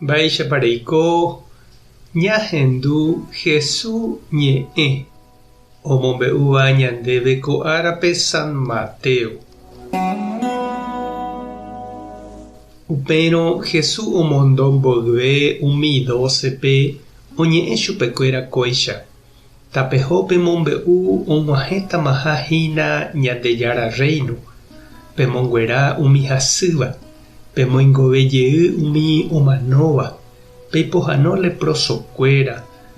Baixa pareiko ñahendu Jesús ñe'ẽ omombe'úva ñandéve ko árape San Mateo. Upérõ Jesús omondo mboyve umi 12pe oñe'ẽ chupekuéra kóicha. Tapeho pemombe'u og̃uahẽtamaháhína Ñandejára Reino. Pemonguera umi hasýva. Pemoingove umi omanóva. Peipohãno leprosokuéra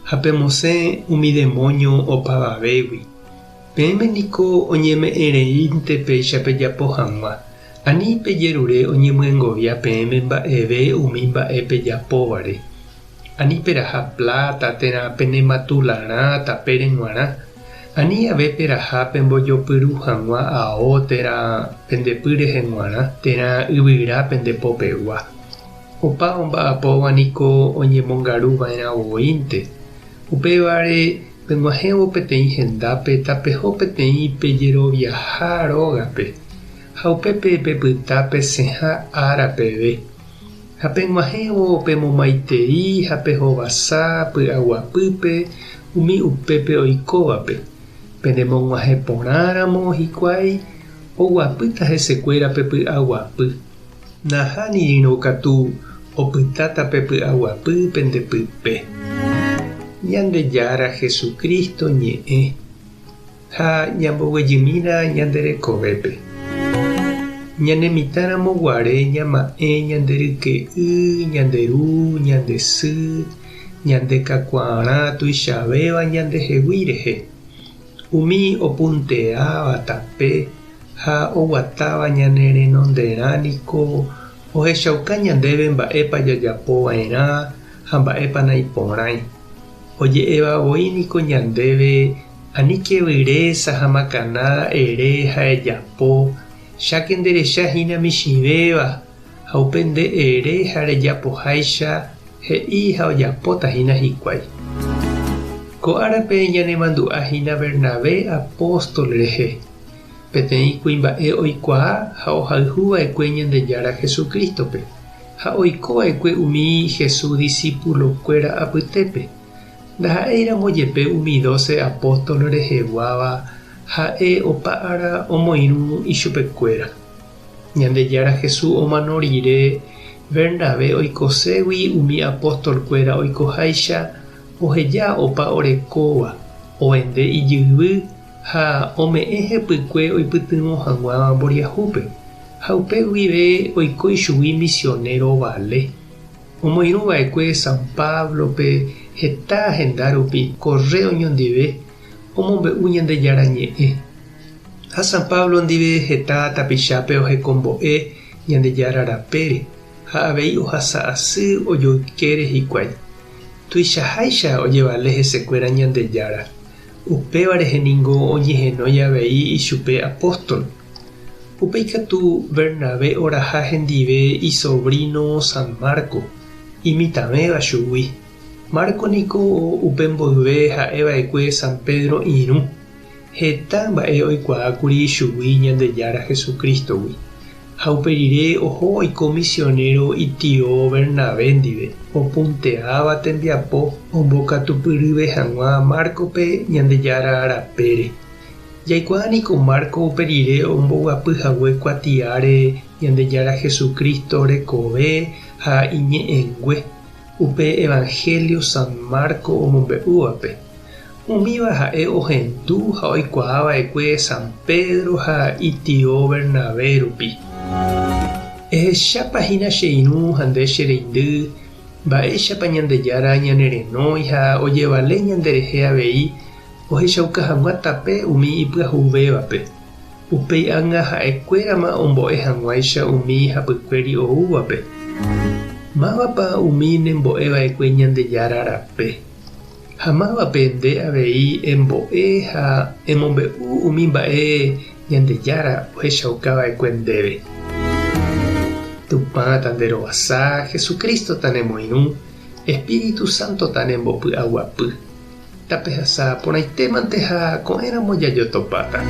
ha pemosẽ umi demonio opavavégui. Peẽmeniko oñeme'ẽreínte péicha pejapo hag̃ua. Ani pejerure oñemyengovia peẽme mba'eve umi mba'e pejapóvare. Ani peraha plata térã penematularã tapére g̃uarã. Ani ave peraha pembojopyru hag̃ua ao térã pendepy reheg̃uarã térã yvyra pendepopegua. Opa omba'apóva niko oñemongaruva'erã ovoínte. Upévare peg̃uahẽvo peteĩ hendápe tapeho peteĩ pejeroviaha rógape. Ha upépe pepyta pesẽha árapeve. Ha peg̃uahẽvo pemomaitei ha pehovasa py'aguapýpe umi upépe oikóvape. Penemog̃uahẽ porãramo hikuái oguapýta hesekuéra pe py'aguapy. Nahánirõ katu opytáta pe py'aguapy pendepype. Ñandejára Jesucristo ñe'ẽ ha ñamboguejymína ñanderekovépe. Ñanemitãramo guare ñama'ẽ ñanderyke'y, ñanderu, ñandesy, ñandekakuaarã tuichavéva ñandehegui rehe. Umi opunteáva tape ha oguatáva ñanerenonderã niko ohechauka ñandéve mba'épa jajapova'erã ha mba'épa naiporãi. Oje'evavoi niko ñandéve aníke vyresa ha makaná ere ha ejapo cháke nderechahína michĩvéva ha upe nde ere ha rejapoháicha he'i ha ojapótahína hikuái. Ko árape ñanemandu'áhína Bernabé apóstol rehe. Peteĩ kuimba'e oikuaa ha ohayhuva'ekue Ñandejára Jesukristope ha oikova'ekue umi Jesús discípulokuéra apytépe. Ndaha'éiramo jepe umi 12 apóstol reheguáva ha'e opa'ára omoirũ ichupekuéra. Ñandejára Jesús omano rire Bernabé oikoségui umi apóstolkuéra oikoháicha oheja opa orekóva oende ijyvy ha ome'ẽ hepykue oipytyvõ hag̃uáva mboriahúpe ha upe guive oiko ichugui misionero vale. Omoirũva'ekue San Pablope heta henda rupi correo ñondive omombe'u Ñandejára ñe'ẽ. Ha San Pablo ndive heta tapichápe ohekombo'e Ñandejára rapére ha avei ohasa asy ojoykére hikuái. Tuichaháicha ojevale hesekuéra Ñandejára. Upéva rehe ningo oñehenói avei ichupe apóstol. Upeikatu Bernabé oraha hendive isobrino San Marco imitãvéva chugui. Marco niko upe mboyve ha'eva'ekue San Pedro irũ. Heta mba'e oikuaákuri chugui Ñandejára Jesucristogui. Ha upe rire oho oiko misionero itio Bernabé ndive. Opunteáva tembiapo ombokatupyryve hag̃ua Marcope Ñandejára rapére. Jaikuaa niko Marco upe rire omboguapyhague kuatiáre Ñandejára Jesucristo rekove ha iñe'ẽngue upe Evangelio San Marco omombe'úvape. Umíva ha'e ohendu ha oikuaava'ekue San Pedro ha itio Bernabé rupi. Ehechápahína che irũ ha nde che reindy mba'éichapa Ñandejára ñanerenói ha ojevale ñanderehe avei ohechauka hag̃ua tape umi ipyahuvévape. Upéi ág̃a ha'ekuérama ombo'e hag̃uáicha umi hapykuéri oúvape. Mávapa umi nembo'eva'ekue Ñandejára rape. Ha mávape nde avei embo'e ha emombe'u umi mba'e Ñandejára ohechaukava'ekue ndéve. Tupã tanderovasa, Jesucristo tanemoirũ, Espíritu Santo tanembopy'aguapy. Tapehasa porãitémante ha ko'ẽramo jajotopáta.